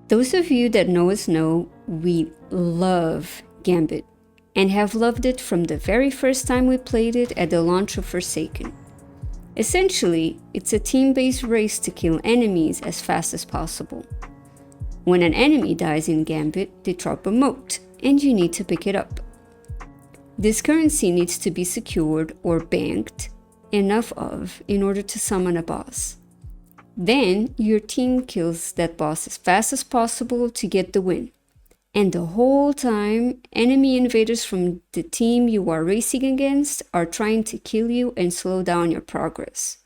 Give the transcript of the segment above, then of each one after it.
Those of you that know us know we love Gambit and have loved it from the very first time we played it at the launch of Forsaken. Essentially, it's a team-based race to kill enemies as fast as possible. When an enemy dies in Gambit, they drop a mote, and you need to pick it up. This currency needs to be secured or banked enough of in order to summon a boss. Then your team kills that boss as fast as possible to get the win. And the whole time, enemy invaders from the team you are racing against are trying to kill you and slow down your progress.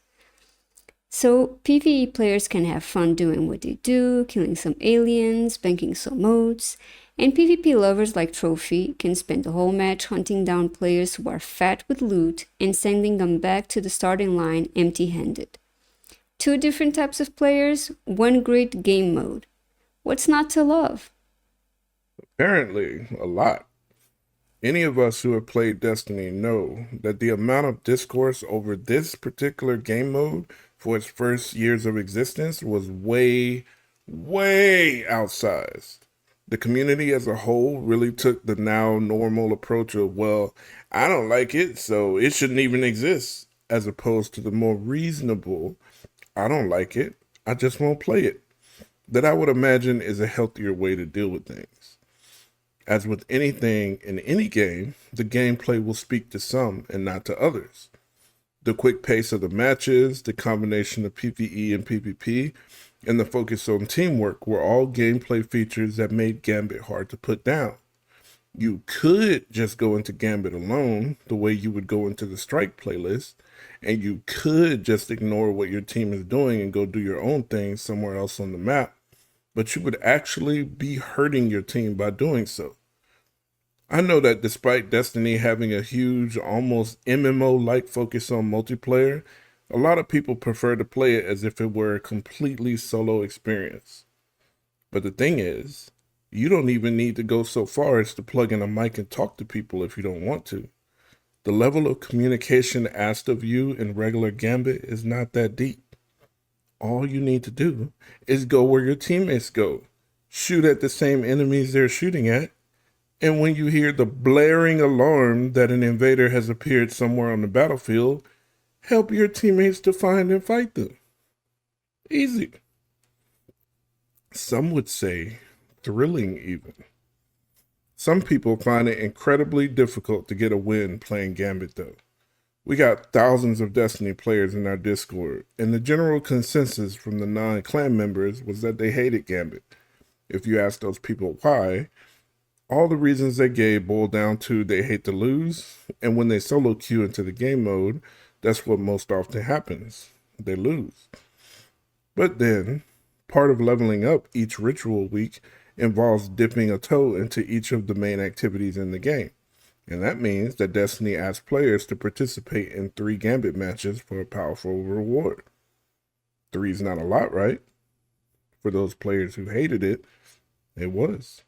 So PvE players can have fun doing what they do, killing some aliens, banking some motes, and PvP lovers like Trophyy can spend the whole match hunting down players who are fat with loot and sending them back to the starting line empty-handed. Two different types of players, one great game mode. What's not to love? Apparently, a lot. Any of us who have played Destiny know that the amount of discourse over this particular game mode for its first years of existence was way outsized. The community as a whole really took the now normal approach of, well, I don't like it, so it shouldn't even exist, as opposed to the more reasonable, I don't like it, I just won't play it, that I would imagine is a healthier way to deal with things. As with anything in any game, the gameplay will speak to some and not to others. The quick pace of the matches, the combination of PvE and PvP, and the focus on teamwork were all gameplay features that made Gambit hard to put down. You could just go into Gambit alone, the way you would go into the Strike playlist, and you could just ignore what your team is doing and go do your own thing somewhere else on the map, but you would actually be hurting your team by doing so. I know that despite Destiny having a huge, almost MMO-like focus on multiplayer, a lot of people prefer to play it as if it were a completely solo experience. But the thing is, you don't even need to go so far as to plug in a mic and talk to people if you don't want to. The level of communication asked of you in regular Gambit is not that deep. All you need to do is go where your teammates go, shoot at the same enemies they're shooting at, and when you hear the blaring alarm that an invader has appeared somewhere on the battlefield, help your teammates to find and fight them. Easy. Some would say thrilling even. Some people find it incredibly difficult to get a win playing Gambit though. We got thousands of Destiny players in our Discord, and the general consensus from the non-clan members was that they hated Gambit. If you ask those people why, all the reasons they gave boil down to they hate to lose, and when they solo queue into the game mode, that's what most often happens. They lose. But then, part of leveling up each ritual week involves dipping a toe into each of the main activities in the game. And that means that Destiny asks players to participate in 3 Gambit matches for a powerful reward. 3's not a lot, right? For those players who hated it, it was.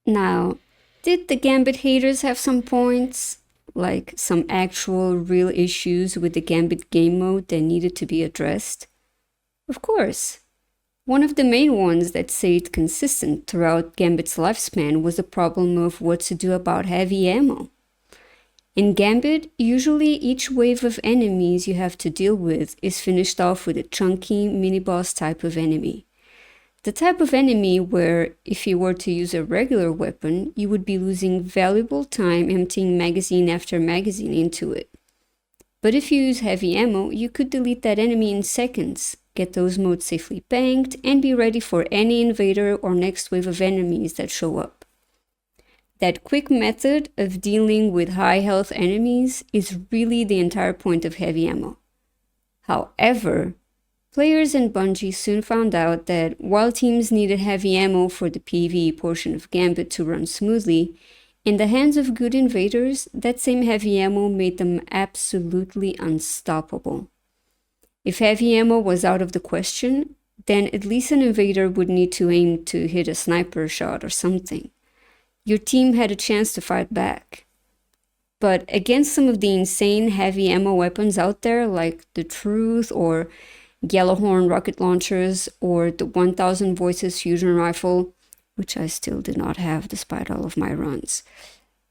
Now, did the Gambit haters have some points? Like some actual real issues with the Gambit game mode that needed to be addressed? Of course. One of the main ones that stayed consistent throughout Gambit's lifespan was the problem of what to do about heavy ammo. In Gambit, usually each wave of enemies you have to deal with is finished off with a chunky mini-boss type of enemy. The type of enemy where, if you were to use a regular weapon, you would be losing valuable time emptying magazine after magazine into it. But if you use heavy ammo, you could delete that enemy in seconds, get those modes safely banked, and be ready for any invader or next wave of enemies that show up. That quick method of dealing with high health enemies is really the entire point of heavy ammo. However, players and Bungie soon found out that while teams needed heavy ammo for the PvE portion of Gambit to run smoothly, in the hands of good invaders, that same heavy ammo made them absolutely unstoppable. If heavy ammo was out of the question, then at least an invader would need to aim to hit a sniper shot or something. Your team had a chance to fight back. But against some of the insane heavy ammo weapons out there, like the Truth or Yellowhorn rocket launchers, or the 1000 Voices fusion rifle, which I still did not have despite all of my runs.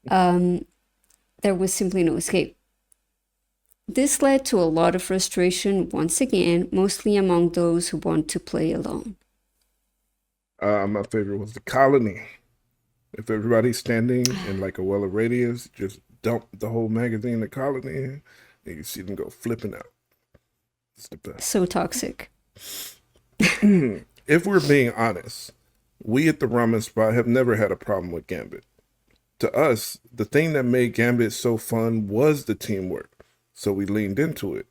There was simply no escape. This led to a lot of frustration once again, mostly among those who want to play alone. My favorite was the colony. If everybody's standing in like a well of radius, just dump the whole magazine in the colony and you see them go flipping out. It's the best. So toxic. If we're being honest, we at the Ramen Spot have never had a problem with Gambit. To us, the thing that made Gambit so fun was the teamwork, so we leaned into it.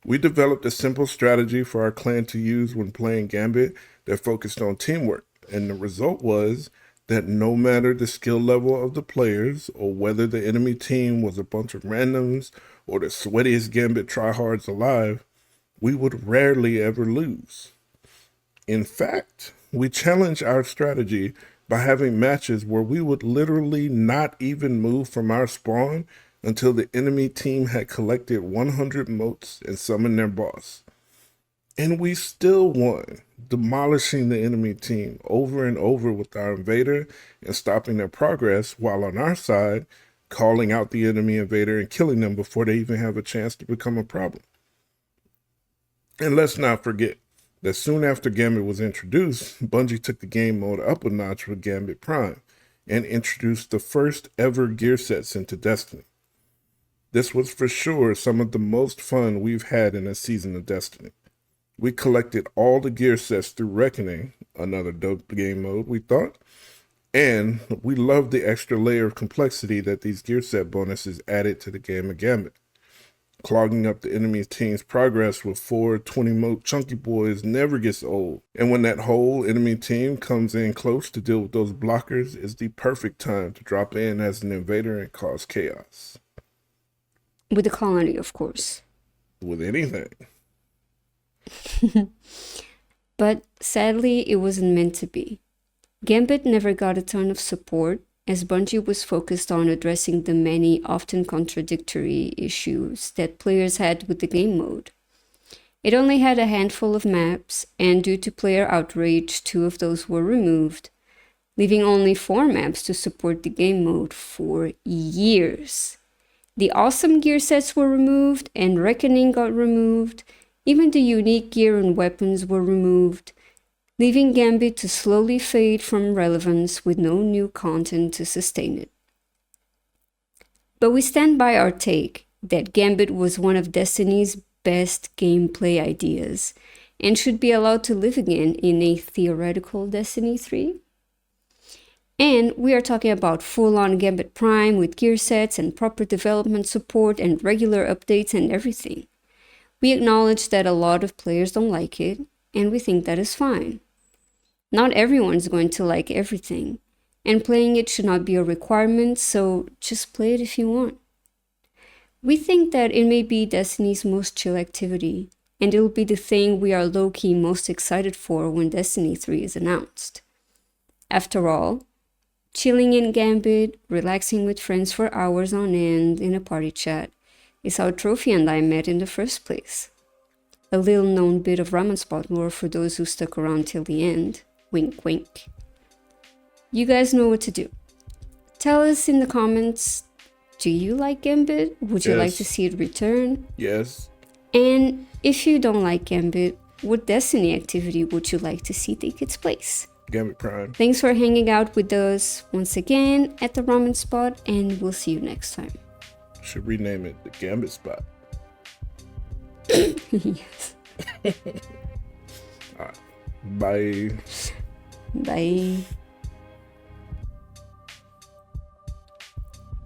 We developed a simple strategy for our clan to use when playing Gambit that focused on teamwork, and the result was that no matter the skill level of the players or whether the enemy team was a bunch of randoms or the sweatiest Gambit tryhards alive, we would rarely ever lose. In fact, we challenged our strategy by having matches where we would literally not even move from our spawn until the enemy team had collected 100 motes and summoned their boss. And we still won, demolishing the enemy team over and over with our invader and stopping their progress, while on our side, calling out the enemy invader and killing them before they even have a chance to become a problem. And let's not forget that soon after Gambit was introduced, Bungie took the game mode up a notch with Gambit Prime and introduced the first ever gear sets into Destiny. This was for sure some of the most fun we've had in a season of Destiny. We collected all the gear sets through Reckoning, another dope game mode, we thought, and we loved the extra layer of complexity that these gear set bonuses added to the game of Gambit. Clogging up the enemy team's progress with 4 20-mote chunky boys never gets old, and when that whole enemy team comes in close to deal with those blockers, it's the perfect time to drop in as an invader and cause chaos. With the colony, of course. With anything. But sadly, it wasn't meant to be. Gambit never got a ton of support, as Bungie was focused on addressing the many, often contradictory issues that players had with the game mode. It only had a handful of maps, and due to player outrage, 2 of those were removed, leaving only 4 maps to support the game mode for years. The awesome gear sets were removed, and Reckoning got removed. Even the unique gear and weapons were removed, leaving Gambit to slowly fade from relevance with no new content to sustain it. But we stand by our take that Gambit was one of Destiny's best gameplay ideas and should be allowed to live again in a theoretical Destiny 3. And we are talking about full-on Gambit Prime with gear sets and proper development support and regular updates and everything. We acknowledge that a lot of players don't like it, and we think that is fine. Not everyone's going to like everything, and playing it should not be a requirement, so just play it if you want. We think that it may be Destiny's most chill activity, and it'll be the thing we are low-key most excited for when Destiny 3 is announced. After all, chilling in Gambit, relaxing with friends for hours on end in a party chat, is how Trophyy and I met in the first place. A little known bit of Ramen Spot lore for those who stuck around till the end. Wink wink. You guys know what to do. Tell us in the comments, do you like Gambit? Would you like to see it return? Yes. And if you don't like Gambit, what Destiny activity would you like to see take its place? Gambit Prime. Thanks for hanging out with us once again at the Ramen Spot, and we'll see you next time. Should rename it the Gambit Spot. Yes. All right. Bye. Bye.